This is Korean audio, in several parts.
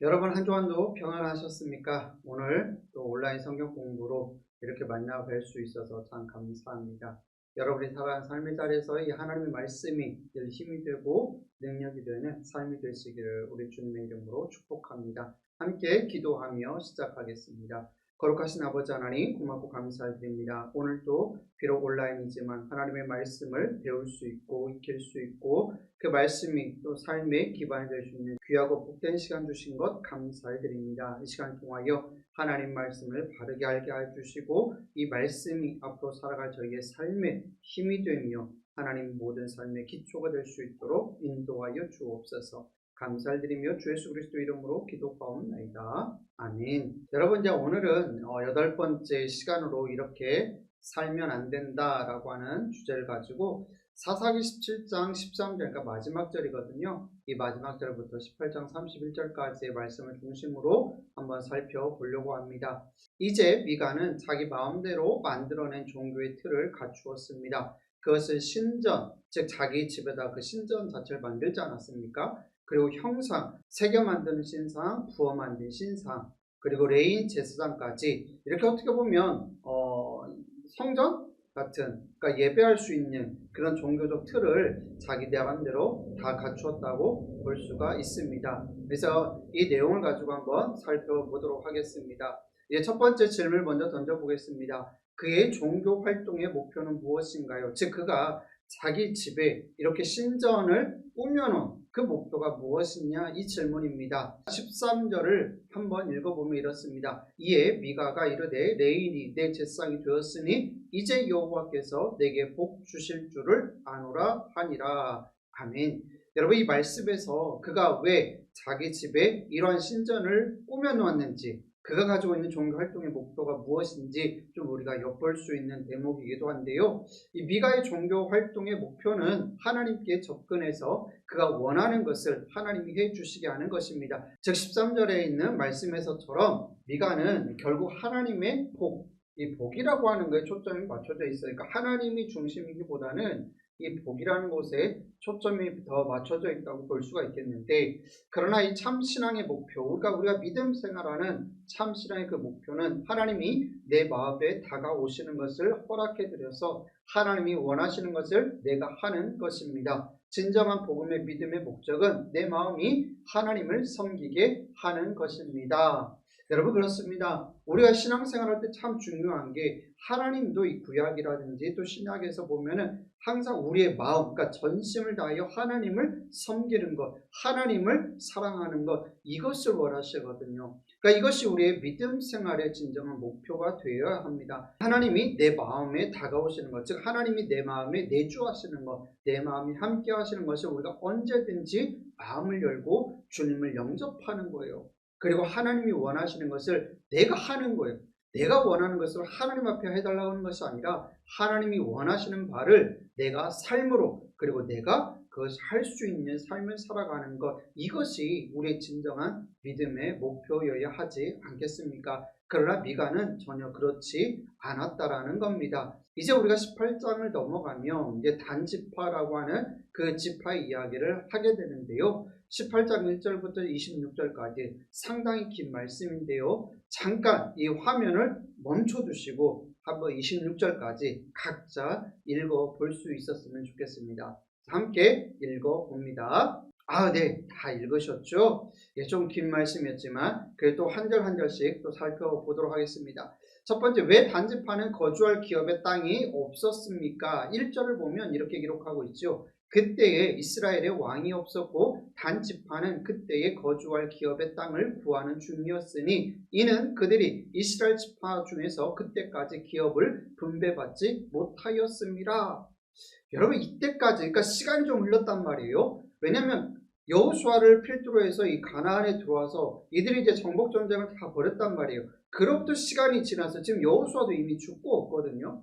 여러분 한 주간도 평안하셨습니까? 오늘 또 온라인 성경 공부로 이렇게 만나 뵐 수 있어서 참 감사합니다. 여러분이 살아가는 삶의 자리에서 이 하나님의 말씀이 늘 힘이 되고 능력이 되는 삶이 되시기를 우리 주님의 이름으로 축복합니다. 함께 기도하며 시작하겠습니다. 거룩하신 아버지 하나님 고맙고 감사드립니다. 오늘도 비록 온라인이지만 하나님의 말씀을 배울 수 있고 익힐 수 있고 그 말씀이 또 삶의 기반이 될 수 있는 귀하고 복된 시간 주신 것 감사드립니다. 이 시간 통하여 하나님 말씀을 바르게 알게 해주시고 이 말씀이 앞으로 살아갈 저희의 삶에 힘이 되며 하나님 모든 삶의 기초가 될 수 있도록 인도하여 주옵소서. 감사드리며 주 예수 그리스도 이름으로 기도하옵나이다. 아멘. 여러분 이제 오늘은 8번째 시간으로 이렇게 살면 안 된다라고 하는 주제를 가지고 사사기 17장 13절, 그러니까 마지막 절이거든요. 이 마지막 절부터 18장 31절까지의 말씀을 중심으로 한번 살펴보려고 합니다. 이제 미가는 자기 마음대로 만들어낸 종교의 틀을 갖추었습니다. 그것은 신전, 즉 자기 집에다 그 신전 자체를 만들지 않았습니까? 그리고 형상, 새겨 만드는 신상, 부어 만든 신상, 그리고 레인 제사장까지 이렇게 어떻게 보면 성전 같은, 그러니까 예배할 수 있는 그런 종교적 틀을 자기 나름대로 다 갖추었다고 볼 수가 있습니다. 그래서 이 내용을 가지고 한번 살펴보도록 하겠습니다. 이제 첫 번째 질문을 먼저 던져보겠습니다. 그의 종교 활동의 목표는 무엇인가요? 즉 그가 자기 집에 이렇게 신전을 꾸며놓은 그 목표가 무엇이냐, 이 질문입니다. 13절을 한번 읽어보면 이렇습니다. 이에 미가가 이르되 레인이 내 제사장이 되었으니 이제 여호와께서 내게 복 주실 줄을 아노라 하니라. 아멘. 여러분 이 말씀에서 그가 왜 자기 집에 이러한 신전을 꾸며놓았는지, 그가 가지고 있는 종교 활동의 목표가 무엇인지 좀 우리가 엿볼 수 있는 대목이기도 한데요. 이 미가의 종교 활동의 목표는 하나님께 접근해서 그가 원하는 것을 하나님이 해주시게 하는 것입니다. 즉 13절에 있는 말씀에서처럼 미가는 결국 하나님의 복, 이 복이라고 하는 것에 초점이 맞춰져 있으니까 하나님이 중심이기보다는 이 복이라는 곳에 초점이 더 맞춰져 있다고 볼 수가 있겠는데, 그러나 이 참신앙의 목표, 우리가 믿음 생활하는 참신앙의 그 목표는 하나님이 내 마음에 다가오시는 것을 허락해 드려서 하나님이 원하시는 것을 내가 하는 것입니다. 진정한 복음의 믿음의 목적은 내 마음이 하나님을 섬기게 하는 것입니다. 여러분 그렇습니다. 우리가 신앙생활할 때 참 중요한 게 하나님도 이 구약이라든지 또 신약에서 보면은 항상 우리의 마음, 그러니까 전심을 다하여 하나님을 섬기는 것, 하나님을 사랑하는 것, 이것을 원하시거든요. 그러니까 이것이 우리의 믿음 생활의 진정한 목표가 되어야 합니다. 하나님이 내 마음에 다가오시는 것, 즉 하나님이 내 마음에 내주하시는 것, 내 마음이 함께 하시는 것을 우리가 언제든지 마음을 열고 주님을 영접하는 거예요. 그리고 하나님이 원하시는 것을 내가 하는 거예요. 내가 원하는 것을 하나님 앞에 해달라고 하는 것이 아니라 하나님이 원하시는 바를 내가 삶으로, 그리고 내가 그것을 할 수 있는 삶을 살아가는 것, 이것이 우리의 진정한 믿음의 목표여야 하지 않겠습니까? 그러나 미가는 전혀 그렇지 않았다라는 겁니다. 이제 우리가 18장을 넘어가면 이제 단지파라고 하는 그 지파 이야기를 하게 되는데요. 18장 1절부터 26절까지 상당히 긴 말씀인데요. 잠깐 이 화면을 멈춰두시고 한번 26절까지 각자 읽어볼 수 있었으면 좋겠습니다. 함께 읽어봅니다. 네, 다 읽으셨죠? 예, 좀 긴 말씀이었지만 그래도 한 절 한 절씩 또 살펴보도록 하겠습니다. 첫 번째, 왜 단지파는 거주할 기업의 땅이 없었습니까? 1절을 보면 이렇게 기록하고 있죠. 그때에 이스라엘의 왕이 없었고 단지파는 그때에 거주할 기업의 땅을 구하는 중이었으니 이는 그들이 이스라엘 지파 중에서 그때까지 기업을 분배받지 못하였습니다. 여러분 이때까지, 그러니까 시간이 좀 흘렀단 말이에요. 왜냐하면 여호수아를 필두로 해서 이 가나안에 들어와서 이들이 이제 정복 전쟁을 다 벌였단 말이에요. 그로부터 시간이 지나서 지금 여호수아도 이미 죽고 없거든요.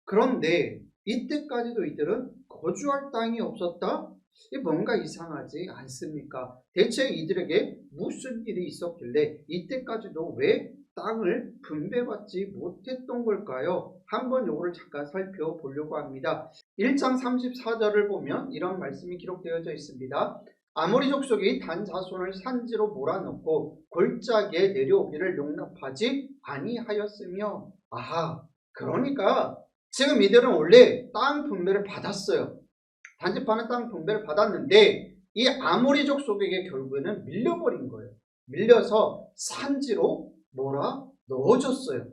그런데 이때까지도 이들은 거주할 땅이 없었다? 이 뭔가 이상하지 않습니까? 대체 이들에게 무슨 일이 있었길래 이때까지도 왜 땅을 분배받지 못했던 걸까요? 한번 요거를 잠깐 살펴보려고 합니다. 1장 34절을 보면 이런 말씀이 기록되어져 있습니다. 아모리 족속이 단 자손을 산지로 몰아넣고 골짜기에 내려오기를 용납하지 아니하였으며. 아하, 그러니까 지금 이들은 원래 땅 분배를 받았어요. 단지파는 땅 분배를 받았는데 이 아모리 족속에게 결국에는 밀려버린 거예요. 밀려서 산지로 몰아 넣어줬어요.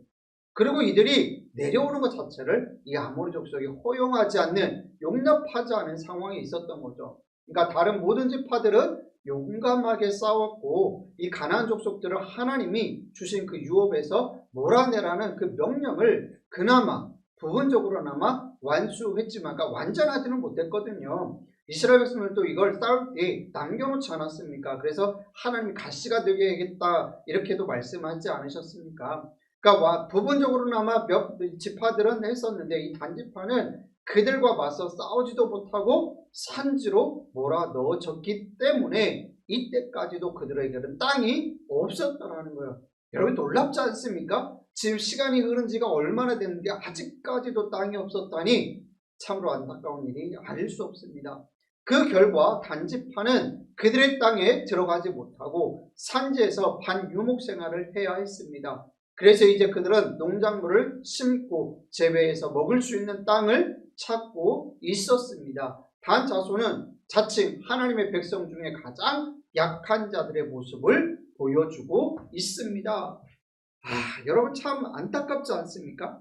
그리고 이들이 내려오는 것 자체를 이 아모리 족속이 허용하지 않는, 용납하지 않은 상황이 있었던 거죠. 그러니까 다른 모든 지파들은 용감하게 싸웠고 이 가나안 족속들을 하나님이 주신 그 유업에서 몰아내라는 그 명령을 그나마 부분적으로나마 완수했지만, 그러니까 완전하지는 못했거든요. 이스라엘 백성들도 이걸 싸울 때 남겨놓지 않았습니까? 그래서 하나님이 가시가 되게 하겠다 이렇게도 말씀하지 않으셨습니까? 그러니까 부분적으로나마 몇 지파들은 했었는데 이 단지파는 그들과 맞서 싸우지도 못하고 산지로 몰아 넣어졌기 때문에 이때까지도 그들에게는 땅이 없었다는 거예요. 여러분 놀랍지 않습니까? 지금 시간이 흐른 지가 얼마나 됐는데 아직까지도 땅이 없었다니 참으로 안타까운 일이 아닐 수 없습니다. 그 결과 단지파는 그들의 땅에 들어가지 못하고 산지에서 반유목 생활을 해야 했습니다. 그래서 이제 그들은 농작물을 심고 재배해서 먹을 수 있는 땅을 찾고 있었습니다. 단 자손은 자칭 하나님의 백성 중에 가장 약한 자들의 모습을 보여주고 있습니다. 여러분 참 안타깝지 않습니까?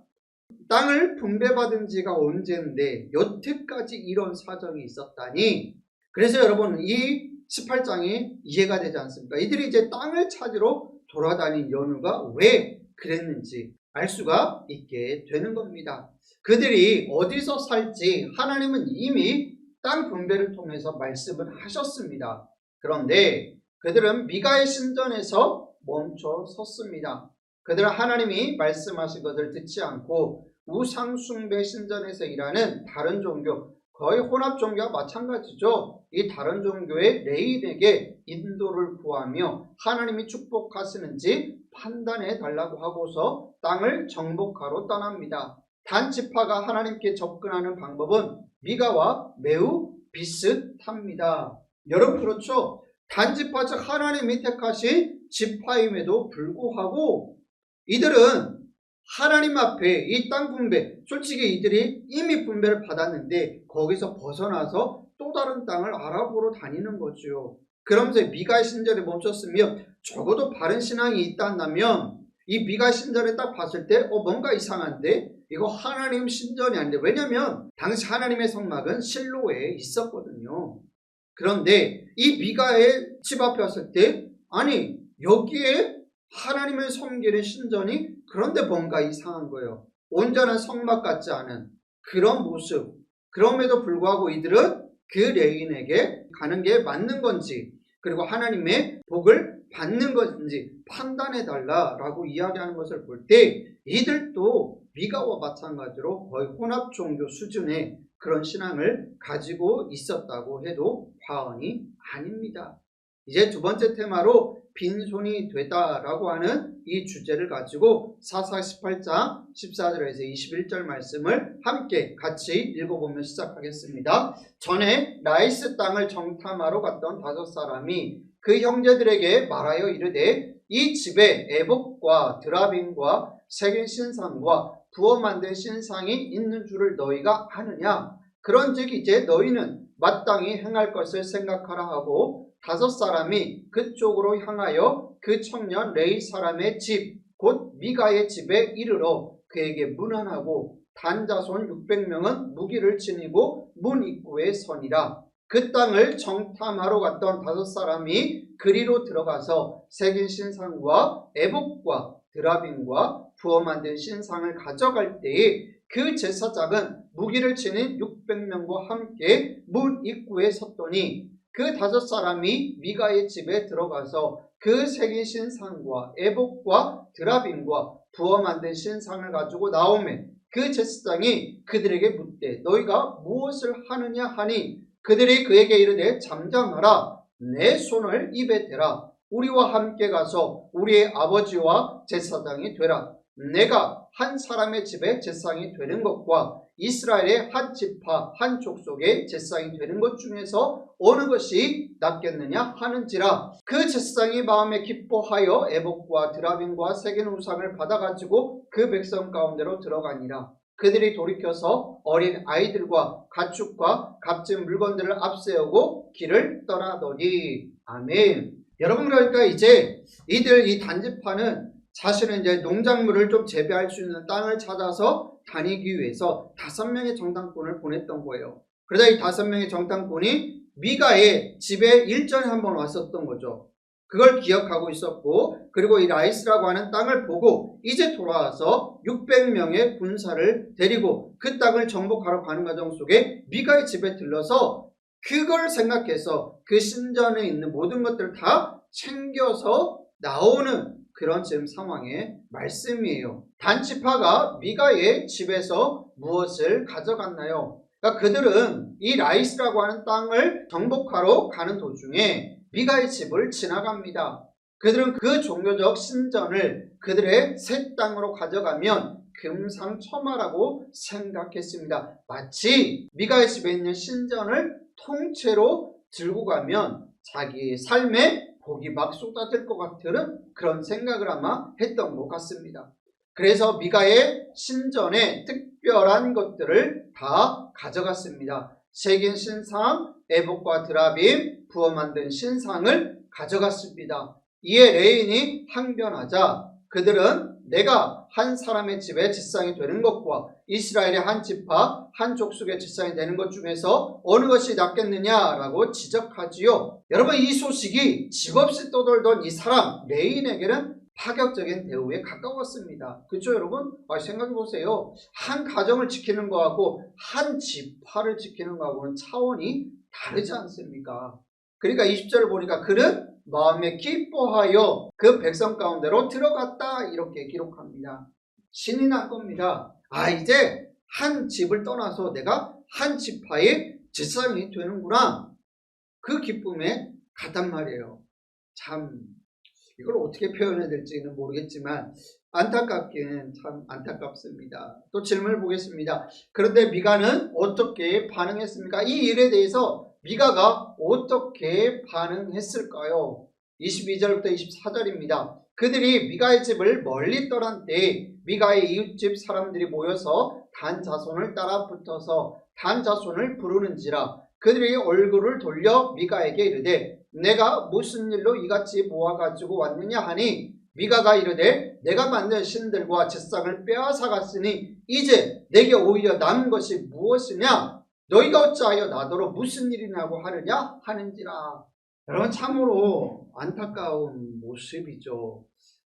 땅을 분배받은 지가 언제인데 여태까지 이런 사정이 있었다니. 그래서 여러분 이 18장이 이해가 되지 않습니까? 이들이 이제 땅을 찾으러 돌아다닌 연유가 왜 그랬는지 알 수가 있게 되는 겁니다. 그들이 어디서 살지 하나님은 이미 땅 분배를 통해서 말씀을 하셨습니다. 그런데 그들은 미가의 신전에서 멈춰 섰습니다. 그들은 하나님이 말씀하신 것을 듣지 않고 우상숭배 신전에서 일하는 다른 종교, 거의 혼합 종교와 마찬가지죠. 이 다른 종교의 레인에게 인도를 구하며 하나님이 축복하시는지 판단해 달라고 하고서 땅을 정복하러 떠납니다. 단 지파가 하나님께 접근하는 방법은 미가와 매우 비슷합니다. 여러분 그렇죠? 단 지파 즉 하나님이 택하신 지파임에도 불구하고 이들은 하나님 앞에 이 땅 분배, 솔직히 이들이 이미 분배를 받았는데 거기서 벗어나서 또 다른 땅을 알아보러 다니는 거죠. 그러면서 미가의 신전에 멈췄으며 적어도 바른 신앙이 있다면 이 미가 신전에 딱 봤을 때 뭔가 이상한데 이거 하나님 신전이 아닌데, 왜냐면 당시 하나님의 성막은 실로에 있었거든요. 그런데 이 미가의 집 앞에 왔을 때 아니 여기에 하나님을 섬기는 신전이, 그런데 뭔가 이상한 거예요. 온전한 성막 같지 않은 그런 모습. 그럼에도 불구하고 이들은 그 레인에게 가는 게 맞는 건지 그리고 하나님의 복을 받는 건지 판단해 달라라고 이야기하는 것을 볼 때 이들도 미가와 마찬가지로 거의 혼합 종교 수준의 그런 신앙을 가지고 있었다고 해도 과언이 아닙니다. 이제 두 번째 테마로 빈손이 되다라고 하는 이 주제를 가지고 사사 18장 14절에서 21절 말씀을 함께 같이 읽어보며 시작하겠습니다. 전에 라이스 땅을 정탐하러 갔던 5사람이 그 형제들에게 말하여 이르되 이 집에 에봇과 드라빔과 새긴 신상과 부어 만든 신상이 있는 줄을 너희가 아느냐? 그런즉 이제 너희는 마땅히 행할 것을 생각하라 하고 5사람이 그쪽으로 향하여 그 청년 레이 사람의 집 곧 미가의 집에 이르러 그에게 문안하고 단 자손 600명은 무기를 지니고 문 입구에 서니라. 그 땅을 정탐하러 갔던 5사람이 그리로 들어가서 새긴 신상과 에봇과 드라빔과 부어 만든 신상을 가져갈 때에 그 제사장은 무기를 지닌 600명과 함께 문 입구에 섰더니 그 5사람이 미가의 집에 들어가서 그 새긴 신상과 에봇과 드라빔과 부어 만든 신상을 가지고 나오매 그 제사장이 그들에게 묻되 너희가 무엇을 하느냐 하니 그들이 그에게 이르되 잠잠하라. 내 손을 입에 대라. 우리와 함께 가서 우리의 아버지와 제사장이 되라. 내가 한 사람의 집에 제사장이 되는 것과 이스라엘의 한 지파 한 족속의 제사장이 되는 것 중에서 어느 것이 낫겠느냐 하는지라. 그 제사장이 마음에 기뻐하여 에봇과 드라빔과 새긴 우상을 받아가지고 그 백성 가운데로 들어가니라. 그들이 돌이켜서 어린 아이들과 가축과 값진 물건들을 앞세우고 길을 떠나더니. 아멘. 여러분, 그러니까 이제 이 단지파는 자신은 이제 농작물을 좀 재배할 수 있는 땅을 찾아서 다니기 위해서 5명의 정탐꾼을 보냈던 거예요. 그러다 이 5명의 정탐꾼이 미가의 집에 일전에 한번 왔었던 거죠. 그걸 기억하고 있었고, 그리고 이 라이스라고 하는 땅을 보고 이제 돌아와서 600명의 군사를 데리고 그 땅을 정복하러 가는 과정 속에 미가의 집에 들러서 그걸 생각해서 그 신전에 있는 모든 것들을 다 챙겨서 나오는 그런 지금 상황의 말씀이에요. 단지파가 미가의 집에서 무엇을 가져갔나요? 그러니까 그들은 이 라이스라고 하는 땅을 정복하러 가는 도중에 미가의 집을 지나갑니다. 그들은 그 종교적 신전을 그들의 새 땅으로 가져가면 금상첨화라고 생각했습니다. 마치 미가의 집에 있는 신전을 통째로 들고 가면 자기 삶에 복이 막 쏟아질 것 같은 그런 생각을 아마 했던 것 같습니다. 그래서 미가의 신전에 특별한 것들을 다 가져갔습니다. 새긴 신상, 에봇과 드라빔, 부어 만든 신상을 가져갔습니다. 이에 레인이 항변하자 그들은 내가 한 사람의 집에 제사장이 되는 것과 이스라엘의 한 지파 한 족속의 제사장이 되는 것 중에서 어느 것이 낫겠느냐라고 지적하지요. 여러분, 이 소식이 집 없이 떠돌던 이 사람 레인에게는 파격적인 대우에 가까웠습니다. 그렇죠, 여러분? 생각해 보세요. 한 가정을 지키는 거하고 한 지파를 지키는 거하고는 차원이 다르지 않습니까? 그러니까 20절을 보니까 그는 마음에 기뻐하여 그 백성 가운데로 들어갔다 이렇게 기록합니다. 신이 난 겁니다. 이제 한 집을 떠나서 내가 한 지파의 제사장이 되는구나. 그 기쁨에 갔단 말이에요. 참 이걸 어떻게 표현해야 될지는 모르겠지만 안타깝기는 참 안타깝습니다. 또 질문을 보겠습니다. 그런데 미가는 어떻게 반응했습니까? 이 일에 대해서 미가가 어떻게 반응했을까요? 22절부터 24절입니다. 그들이 미가의 집을 멀리 떠난 때에 미가의 이웃집 사람들이 모여서 단 자손을 따라 붙어서 단 자손을 부르는지라. 그들이 얼굴을 돌려 미가에게 이르되 내가 무슨 일로 이같이 모아가지고 왔느냐 하니 미가가 이르되 내가 만든 신들과 제사장을 빼앗아갔으니 이제 내게 오히려 남은 것이 무엇이냐? 너희가 어찌하여 나더러 무슨 일이냐고 하느냐 하는지라. 여러분, 참으로 안타까운 모습이죠.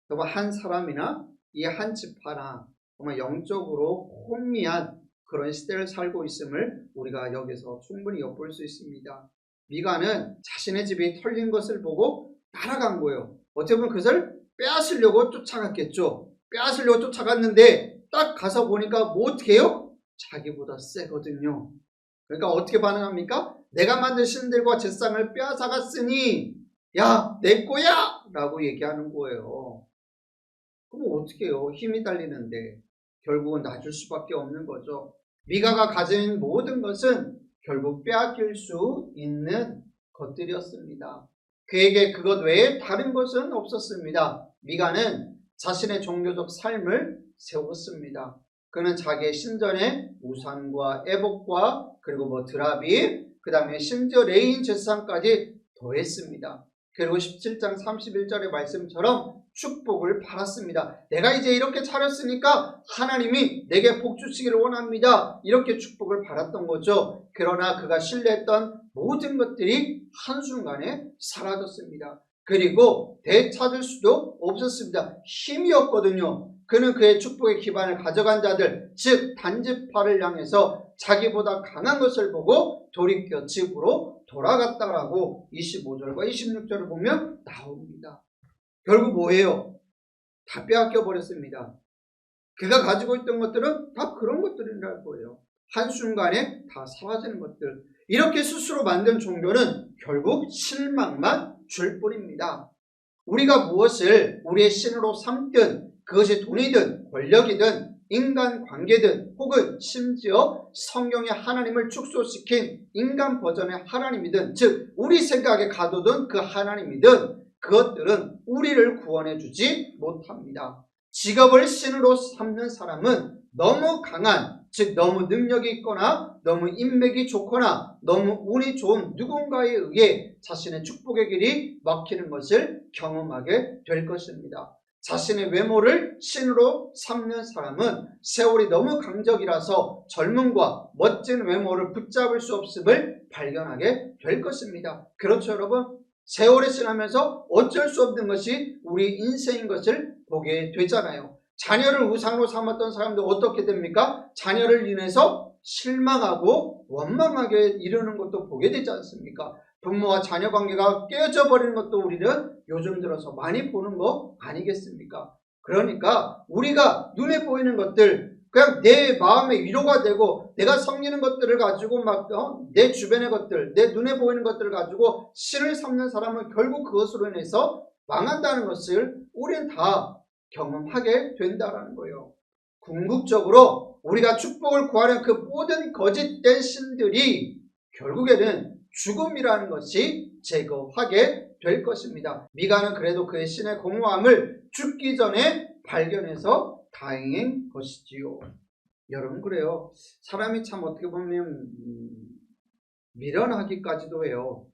정말 한 사람이나 이 한 지파나 정말 영적으로 혼미한 그런 시대를 살고 있음을 우리가 여기서 충분히 엿볼 수 있습니다. 미가는 자신의 집이 털린 것을 보고 따라간 거예요. 어떻게 보면 그것을 빼앗으려고 쫓아갔겠죠. 빼앗으려고 쫓아갔는데 딱 가서 보니까 뭐 어떻게 해요? 자기보다 세거든요. 그러니까 어떻게 반응합니까? 내가 만든 신들과 제사장을 빼앗아갔으니 야, 내 거야! 라고 얘기하는 거예요. 그럼 어떻게 해요? 힘이 딸리는데 결국은 놔줄 수밖에 없는 거죠. 미가가 가진 모든 것은 결국 빼앗길 수 있는 것들이었습니다. 그에게 그것 외에 다른 것은 없었습니다. 미가는 자신의 종교적 삶을 세웠습니다. 그는 자기의 신전에 우상과 에봇과 그리고 드라빔, 그 다음에 심지어 레인 제사장까지 더했습니다. 그리고 17장 31절의 말씀처럼 축복을 받았습니다. 내가 이제 이렇게 차렸으니까 하나님이 내게 복 주시기를 원합니다. 이렇게 축복을 받았던 거죠. 그러나 그가 신뢰했던 모든 것들이 한순간에 사라졌습니다. 그리고 되찾을 수도 없었습니다. 힘이 없거든요. 그는 그의 축복의 기반을 가져간 자들, 즉 단지파를 향해서 자기보다 강한 것을 보고 돌이켜 집으로 돌아갔다라고 25절과 26절을 보면 나옵니다. 결국 뭐예요? 다 빼앗겨 버렸습니다. 그가 가지고 있던 것들은 다 그런 것들이라는 거예요. 한순간에 다 사라지는 것들. 이렇게 스스로 만든 종교는 결국 실망만 줄 뿐입니다. 우리가 무엇을 우리의 신으로 삼든 그것이 돈이든 권력이든 인간 관계든 혹은 심지어 성경의 하나님을 축소시킨 인간 버전의 하나님이든, 즉 우리 생각에 가둬둔 그 하나님이든 그것들은 우리를 구원해 주지 못합니다. 직업을 신으로 삼는 사람은 너무 강한, 즉 너무 능력이 있거나 너무 인맥이 좋거나 너무 운이 좋은 누군가에 의해 자신의 축복의 길이 막히는 것을 경험하게 될 것입니다. 자신의 외모를 신으로 삼는 사람은 세월이 너무 강적이라서 젊음과 멋진 외모를 붙잡을 수 없음을 발견하게 될 것입니다. 그렇죠, 여러분? 세월이 지나면서 어쩔 수 없는 것이 우리 인생인 것을 보게 되잖아요. 자녀를 우상으로 삼았던 사람도 어떻게 됩니까? 자녀를 인해서 실망하고 원망하게 이르는 것도 보게 되지 않습니까? 부모와 자녀 관계가 깨져 버리는 것도 우리는 요즘 들어서 많이 보는 거 아니겠습니까? 그러니까 우리가 눈에 보이는 것들, 그냥 내 마음에 위로가 되고 내가 섬기는 것들을 가지고 내 주변의 것들, 내 눈에 보이는 것들을 가지고 신을 삼는 사람은 결국 그것으로 인해서 망한다는 것을 우리는 다 경험하게 된다라는 거예요. 궁극적으로 우리가 축복을 구하는 그 모든 거짓된 신들이 결국에는 죽음이라는 것이 제거하게 될 것입니다. 미가는 그래도 그의 신의 공허함을 죽기 전에 발견해서 다행인 것이지요. 여러분, 그래요. 사람이 참 어떻게 보면 미련하기까지도 해요.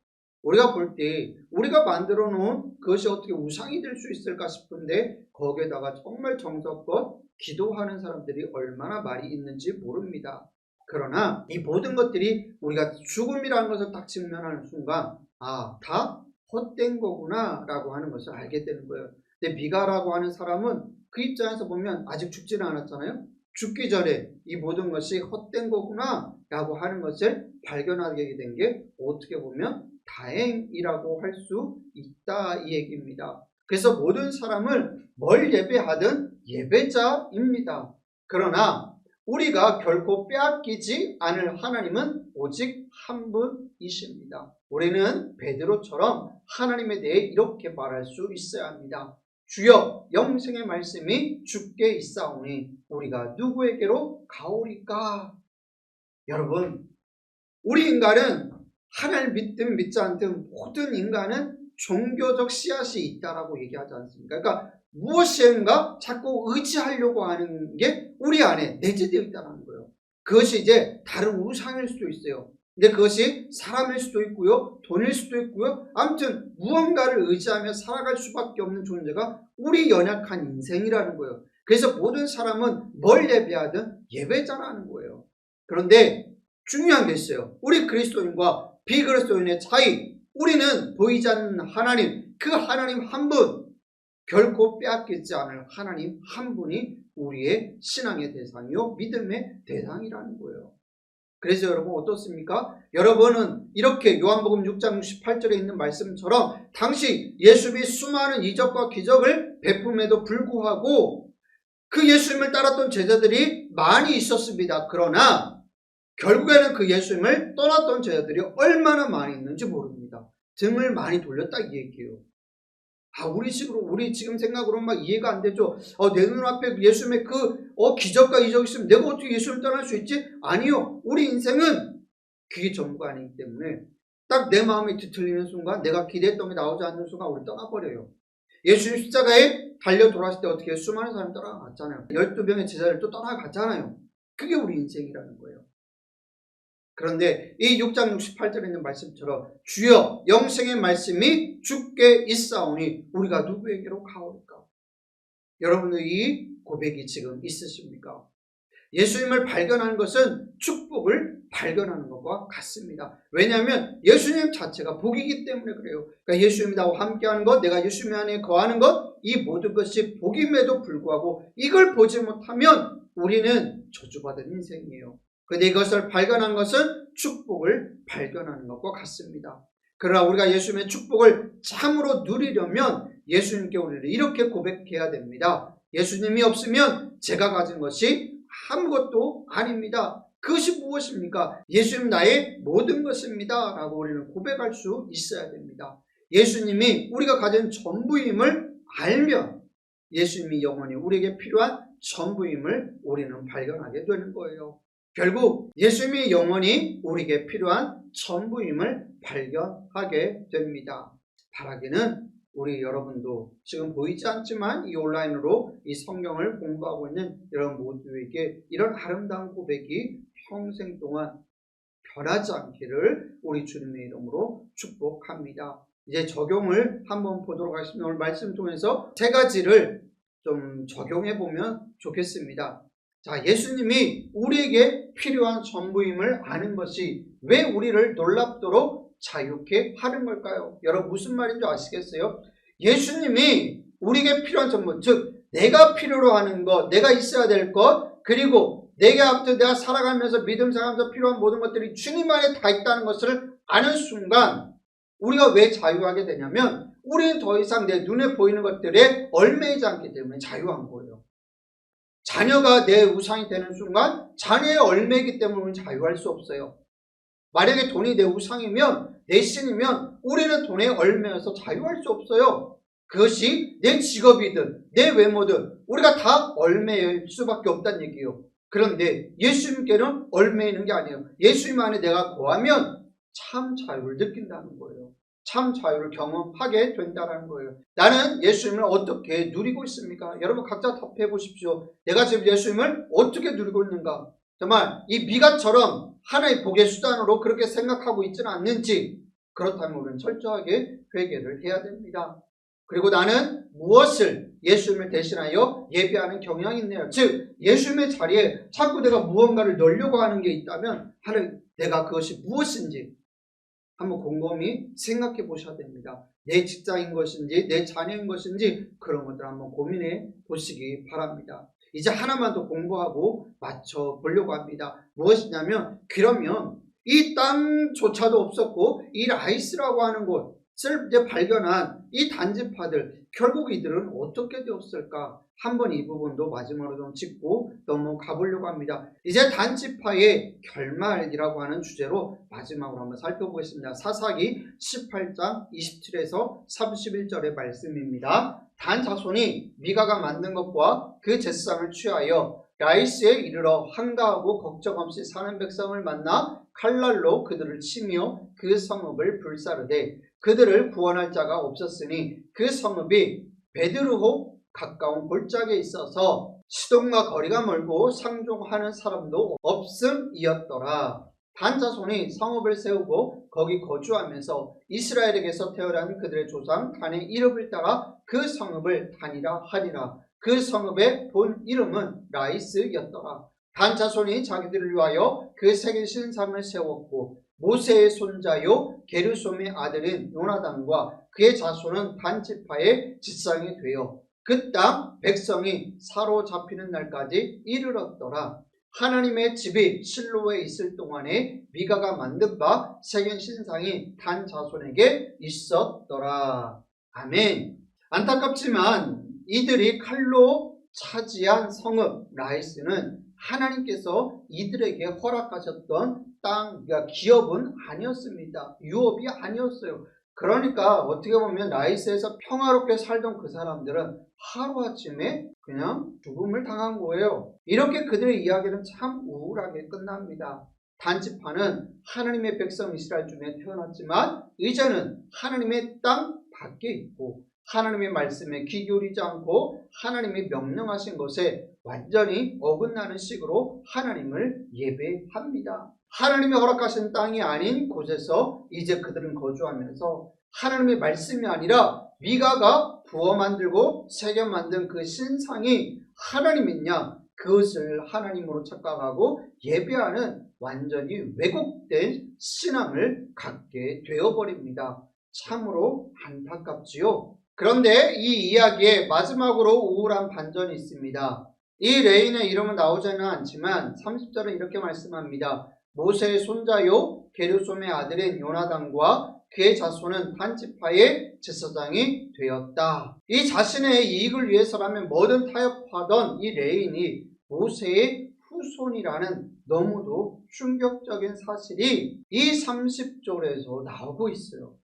우리가 볼 때 우리가 만들어 놓은 그것이 어떻게 우상이 될 수 있을까 싶은데 거기에다가 정말 정성껏 기도하는 사람들이 얼마나 많이 있는지 모릅니다. 그러나 이 모든 것들이 우리가 죽음이라는 것을 딱 직면하는 순간 다 헛된 거구나 라고 하는 것을 알게 되는 거예요. 근데 미가라고 하는 사람은 그 입장에서 보면 아직 죽지는 않았잖아요. 죽기 전에 이 모든 것이 헛된 거구나 라고 하는 것을 발견하게 된 게 어떻게 보면 다행이라고 할 수 있다 이 얘기입니다. 그래서 모든 사람을 뭘 예배하든 예배자입니다. 그러나 우리가 결코 빼앗기지 않을 하나님은 오직 한 분이십니다. 우리는 베드로처럼 하나님에 대해 이렇게 말할 수 있어야 합니다. 주여, 영생의 말씀이 주께 있사오니 우리가 누구에게로 가오리까? 여러분, 우리 인간은 하나님을 믿든 믿지 않든 모든 인간은 종교적 씨앗이 있다라고 얘기하지 않습니까? 그러니까 무엇인가 자꾸 의지하려고 하는 게 우리 안에 내재되어 있다는 거예요. 그것이 이제 다른 우상일 수도 있어요. 근데 그것이 사람일 수도 있고요, 돈일 수도 있고요. 아무튼 무언가를 의지하며 살아갈 수밖에 없는 존재가 우리 연약한 인생이라는 거예요. 그래서 모든 사람은 뭘 예배하든 예배자라는 거예요. 그런데 중요한 게 있어요. 우리 그리스도인과 비그리스도인의 차이. 우리는 보이지 않는 하나님, 그 하나님 한 분, 결코 빼앗기지 않을 하나님 한 분이 우리의 신앙의 대상이요, 믿음의 대상이라는 거예요. 그래서 여러분 어떻습니까? 여러분은 이렇게 요한복음 6장 68절에 있는 말씀처럼 당시 예수님이 수많은 이적과 기적을 베품에도 불구하고 그 예수님을 따랐던 제자들이 많이 있었습니다. 그러나 결국에는 그 예수님을 떠났던 제자들이 얼마나 많이 있는지 모릅니다. 등을 많이 돌렸다 이 얘기예요. 우리 지금 생각으로 막 이해가 안 되죠. 내 눈앞에 예수님의 기적과 이적이 있으면 내가 어떻게 예수님을 떠날 수 있지? 아니요. 우리 인생은 그게 전부가 아니기 때문에 딱 내 마음이 뒤틀리는 순간, 내가 기대했던 게 나오지 않는 순간 우리 떠나버려요. 예수님 십자가에 달려 돌아왔을 때 어떻게 수많은 사람이 떠나갔잖아요. 12명의 제자들 또 떠나갔잖아요. 그게 우리 인생이라는 거예요. 그런데 이 6장 68절에 있는 말씀처럼 주여 영생의 말씀이 주께 있사오니 우리가 누구에게로 가오리까? 여러분의 이 고백이 지금 있으십니까? 예수님을 발견하는 것은 축복을 발견하는 것과 같습니다. 왜냐하면 예수님 자체가 복이기 때문에 그래요. 그러니까 예수님이 나와 함께하는 것, 내가 예수님 안에 거하는 것, 이 모든 것이 복임에도 불구하고 이걸 보지 못하면 우리는 저주받은 인생이에요. 그런데 이것을 발견한 것은 축복을 발견하는 것과 같습니다. 그러나 우리가 예수님의 축복을 참으로 누리려면 예수님께 우리를 이렇게 고백해야 됩니다. 예수님이 없으면 제가 가진 것이 아무것도 아닙니다. 그것이 무엇입니까? 예수님 나의 모든 것입니다 라고 우리는 고백할 수 있어야 됩니다. 예수님이 우리가 가진 전부임을 알면 예수님이 영원히 우리에게 필요한 전부임을 우리는 발견하게 되는 거예요. 결국 예수님이 영원히 우리에게 필요한 전부임을 발견하게 됩니다. 바라기는 우리 여러분도 지금 보이지 않지만 이 온라인으로 이 성경을 공부하고 있는 여러분 모두에게 이런 아름다운 고백이 평생 동안 변하지 않기를 우리 주님의 이름으로 축복합니다. 이제 적용을 한번 보도록 하겠습니다. 오늘 말씀 통해서 세 가지를 좀 적용해 보면 좋겠습니다. 자, 예수님이 우리에게 필요한 전부임을 아는 것이 왜 우리를 놀랍도록 자유케 하는 걸까요? 여러분 무슨 말인지 아시겠어요? 예수님이 우리에게 필요한 전부, 즉 내가 필요로 하는 것, 내가 있어야 될 것, 그리고 내가 살아가면서 믿음 생활하면서 필요한 모든 것들이 주님 안에 다 있다는 것을 아는 순간 우리가 왜 자유하게 되냐면 우리는 더 이상 내 눈에 보이는 것들에 얽매이지 않기 때문에 자유한 거예요. 자녀가 내 우상이 되는 순간 자녀의 얽매이기 때문에 우리는 자유할 수 없어요. 만약에 돈이 내 우상이면, 내 신이면 우리는 돈에 얽매여서 자유할 수 없어요. 그것이 내 직업이든 내 외모든 우리가 다 얽매일 수밖에 없다는 얘기예요. 그런데 예수님께는 얽매이는 게 아니에요. 예수님 안에 내가 거하면 참 자유를 느낀다는 거예요. 참 자유를 경험하게 된다는 거예요. 나는 예수님을 어떻게 누리고 있습니까? 여러분 각자 답해 보십시오. 내가 지금 예수님을 어떻게 누리고 있는가? 정말 이 미가처럼 하나의 복의 수단으로 그렇게 생각하고 있지는 않는지, 그렇다면 우리는 철저하게 회개를 해야 됩니다. 그리고 나는 무엇을 예수님을 대신하여 예배하는 경향이 있네요. 즉 예수님의 자리에 자꾸 내가 무언가를 넣으려고 하는 게 있다면 하나님, 내가 그것이 무엇인지 한번 곰곰이 생각해 보셔야 됩니다. 내 직장인 것인지 내 자녀인 것인지 그런 것들 한번 고민해 보시기 바랍니다. 이제 하나만 더 공부하고 맞춰 보려고 합니다. 무엇이냐면, 그러면 이 땅조차도 없었고 이 라이스라고 하는 곳을 이제 발견한 이 단지파들, 결국 이들은 어떻게 되었을까? 한번 이 부분도 마지막으로 좀 짚고 넘어가 보려고 합니다. 이제 단지파의 결말이라고 하는 주제로 마지막으로 한번 살펴보겠습니다. 사사기 18장 27에서 31절의 말씀입니다. 단 자손이 미가가 만든 것과 그 제사장을 취하여 라이스에 이르러 한가하고 걱정 없이 사는 백성을 만나 칼날로 그들을 치며 그 성읍을 불사르되 그들을 구원할 자가 없었으니 그 성읍이 베드르호 가까운 골짜기에 있어서 시돈과 거리가 멀고 상종하는 사람도 없음이었더라. 단 자손이 성읍을 세우고 거기 거주하면서 이스라엘에게서 태어난 그들의 조상 단의 이름을 따라 그 성읍을 단이라 하리라. 그 성읍의 본 이름은 라이스였더라. 단 자손이 자기들을 위하여 그 세계 신상을 세웠고 모세의 손자요 게르솜의 아들인 요나단과 그의 자손은 단 지파의 지상이 되어 그 땅 백성이 사로잡히는 날까지 이르렀더라. 하나님의 집이 실로에 있을 동안에 미가가 만든 바 세계 신상이 단 자손에게 있었더라. 아멘. 안타깝지만 이들이 칼로 차지한 성읍 라이스는 하나님께서 이들에게 허락하셨던 땅, 그러니까 기업은 아니었습니다. 유업이 아니었어요. 그러니까 어떻게 보면 라이스에서 평화롭게 살던 그 사람들은 하루아침에 그냥 죽음을 당한 거예요. 이렇게 그들의 이야기는 참 우울하게 끝납니다. 단지파는 하나님의 백성 이스라엘 중에 태어났지만 이제는 하나님의 땅 밖에 있고 하나님의 말씀에 귀 기울이지 않고 하나님이 명령하신 것에 완전히 어긋나는 식으로 하나님을 예배합니다. 하나님이 허락하신 땅이 아닌 곳에서 이제 그들은 거주하면서 하나님의 말씀이 아니라 미가가 부어 만들고 새겨 만든 그 신상이 하나님이냐, 그것을 하나님으로 착각하고 예배하는 완전히 왜곡된 신앙을 갖게 되어버립니다. 참으로 안타깝지요. 그런데 이 이야기에 마지막으로 우울한 반전이 있습니다. 이 레인의 이름은 나오지는 않지만 30절은 이렇게 말씀합니다. 모세의 손자요 게르솜의 아들인 요나단과 그의 자손은 단 지파의 제사장이 되었다. 이 자신의 이익을 위해서라면 뭐든 타협하던 이 레인이 모세의 후손이라는 너무도 충격적인 사실이 이 30절에서 나오고 있어요.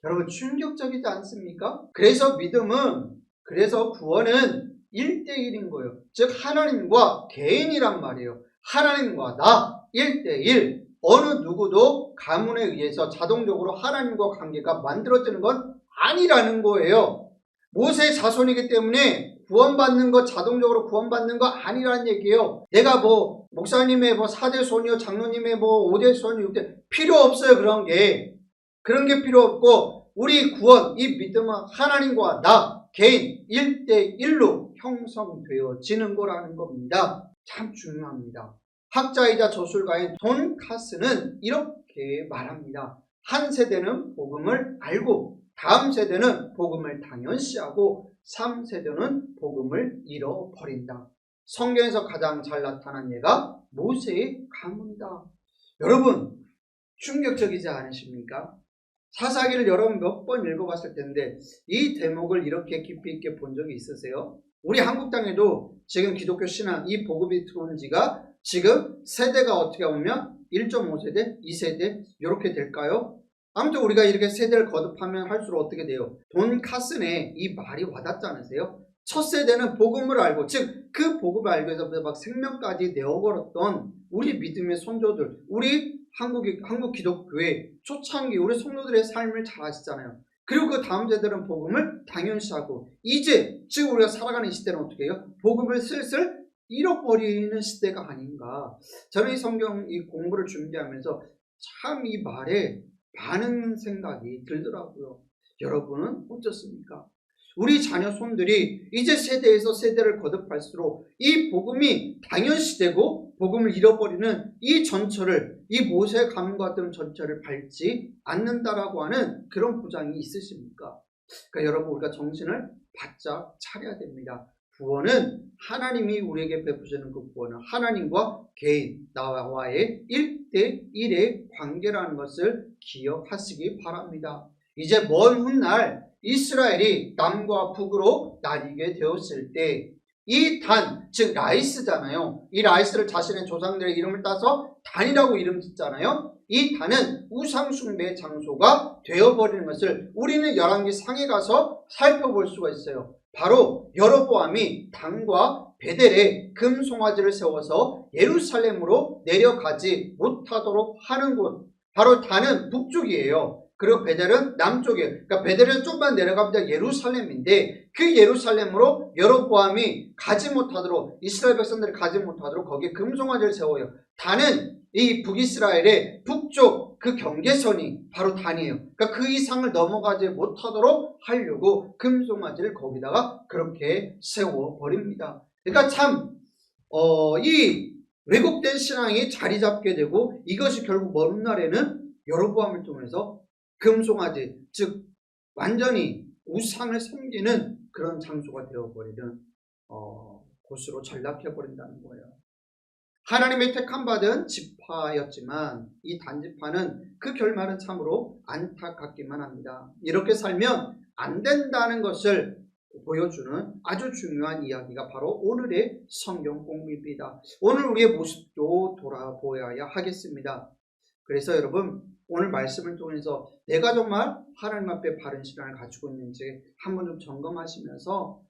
여러분 충격적이지 않습니까? 그래서 믿음은, 그래서 구원은 1대1인 거예요. 즉 하나님과 개인이란 말이에요. 하나님과 나 1대1. 어느 누구도 가문에 의해서 자동적으로 하나님과 관계가 만들어지는 건 아니라는 거예요. 모세의 자손이기 때문에 구원받는 거 자동적으로 구원받는 거 아니라는 얘기예요. 내가 뭐 목사님의 뭐 4대 손이요 장로님의 뭐 5대 손이 6대 필요 없어요. 그런 게 필요 없고 우리 구원 이 믿음은 하나님과 나 개인 1대1로 형성되어지는 거라는 겁니다. 참 중요합니다. 학자이자 저술가인 돈 카스는 이렇게 말합니다. 한 세대는 복음을 알고 다음 세대는 복음을 당연시하고 3세대는 복음을 잃어버린다. 성경에서 가장 잘 나타난 예가 모세의 가문이다. 여러분 충격적이지 않으십니까? 사사기를 여러분 몇 번 읽어봤을 텐데 이 대목을 이렇게 깊이 있게 본 적이 있으세요? 우리 한국 땅에도 지금 기독교 신앙 이 복음이 들어온 지가 지금 세대가 어떻게 보면 1.5세대, 2세대 이렇게 될까요? 아무튼 우리가 이렇게 세대를 거듭하면 할수록 어떻게 돼요? 돈 카슨의 이 말이 와닿지 않으세요? 첫 세대는 복음을 알고 즉 그 복음을 알고 해서 막 생명까지 내어걸었던 우리 믿음의 선조들 우리 한국 기독교회 초창기 우리 성도들의 삶을 잘 아시잖아요. 그리고 그 다음 세대는 복음을 당연시하고 이제 지금 우리가 살아가는 이 시대는 어떻게 해요? 복음을 슬슬 잃어버리는 시대가 아닌가. 저는 이 성경 이 공부를 준비하면서 참 이 말에 많은 생각이 들더라고요. 여러분은 어떻습니까? 우리 자녀 손들이 이제 세대에서 세대를 거듭할수록 이 복음이 당연시되고 복음을 잃어버리는 이 전철을 이 모세의 가문과 같은 전철을 밟지 않는다라고 하는 그런 부장이 있으십니까? 그러니까 여러분 우리가 정신을 바짝 차려야 됩니다. 구원은 하나님이 우리에게 베푸시는 그 구원은 하나님과 개인 나와의 1대1의 관계라는 것을 기억하시기 바랍니다. 이제 먼 훗날 이스라엘이 남과 북으로 나뉘게 되었을 때 이 단, 즉 라이스잖아요. 이 라이스를 자신의 조상들의 이름을 따서 단이라고 이름 짓잖아요. 이 단은 우상숭배의 장소가 되어버리는 것을 우리는 열왕기 상에 가서 살펴볼 수가 있어요. 바로 여로보암이 단과 베델에 금송아지를 세워서 예루살렘으로 내려가지 못하도록 하는 곳, 바로 단은 북쪽이에요. 그리고 베델은 남쪽이에요. 그러니까 베델은 조금만 내려가면 예루살렘인데 그 예루살렘으로 여로보암이 가지 못하도록 이스라엘 백성들이 가지 못하도록 거기에 금송아지를 세워요. 단은 이 북이스라엘의 북쪽 그 경계선이 바로 단이에요. 그러니까 그 이상을 넘어가지 못하도록 하려고 금송아지를 거기다가 그렇게 세워버립니다. 그러니까 참 이 왜곡된 신앙이 자리 잡게 되고 이것이 결국 먼 훗날에는 여로보암을 통해서 금송아지 즉 완전히 우상을 섬기는 그런 장소가 되어버리는 곳으로 전락해버린다는 거예요. 하나님의 택함받은 지파였지만 이 단지파는 그 결말은 참으로 안타깝기만 합니다. 이렇게 살면 안 된다는 것을 보여주는 아주 중요한 이야기가 바로 오늘의 성경 공부입니다. 오늘 우리의 모습도 돌아보아야 하겠습니다. 그래서 여러분 오늘 말씀을 통해서 내가 정말 하나님 앞에 바른 신앙을 가지고 있는지 한번 좀 점검하시면서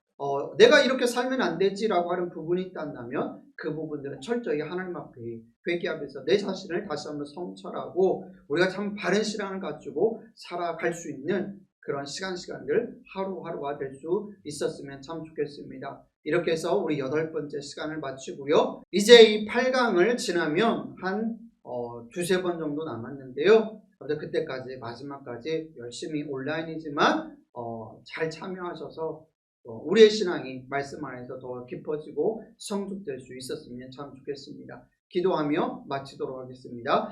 내가 이렇게 살면 안 되지라고 하는 부분이 있다면 그 부분들은 철저히 하나님 앞에 회개하면서 내 자신을 다시 한번 성찰하고 우리가 참 바른 신앙을 가지고 살아갈 수 있는 그런 시간들 하루하루가 될 수 있었으면 참 좋겠습니다. 이렇게 해서 우리 8번째 시간을 마치고요. 이제 이 8강을 지나면 한 두세 번 정도 남았는데요. 그때까지 마지막까지 열심히 온라인이지만 잘 참여하셔서 우리의 신앙이 말씀 안에서 더 깊어지고 성숙될 수 있었으면 참 좋겠습니다. 기도하며 마치도록 하겠습니다.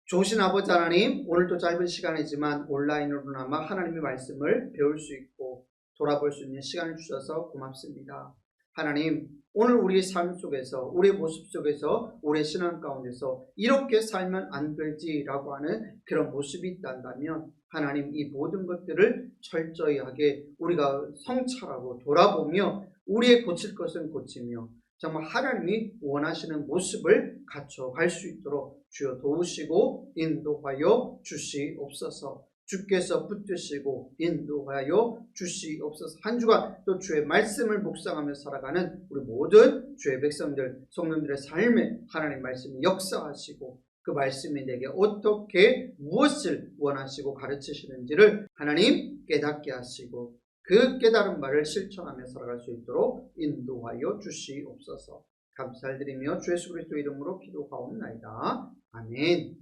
좋으신 아버지 하나님, 오늘도 짧은 시간이지만 온라인으로나마 하나님의 말씀을 배울 수 있고 돌아볼 수 있는 시간을 주셔서 고맙습니다. 하나님, 오늘 우리의 삶 속에서 우리의 모습 속에서 우리의 신앙 가운데서 이렇게 살면 안 되지라고 하는 그런 모습이 있다면 하나님 이 모든 것들을 철저히 하게 우리가 성찰하고 돌아보며 우리의 고칠 것은 고치며 정말 하나님이 원하시는 모습을 갖춰갈 수 있도록 주여 도우시고 인도하여 주시옵소서. 주께서 붙드시고 인도하여 주시옵소서. 한 주간 또 주의 말씀을 묵상하며 살아가는 우리 모든 주의 백성들, 성도들의 삶에 하나님 말씀이 역사하시고 그 말씀이 내게 어떻게 무엇을 원하시고 가르치시는지를 하나님 깨닫게 하시고 그 깨달은 말을 실천하며 살아갈 수 있도록 인도하여 주시옵소서. 감사를 드리며 주 예수 그리스도 이름으로 기도하옵나이다. 아멘.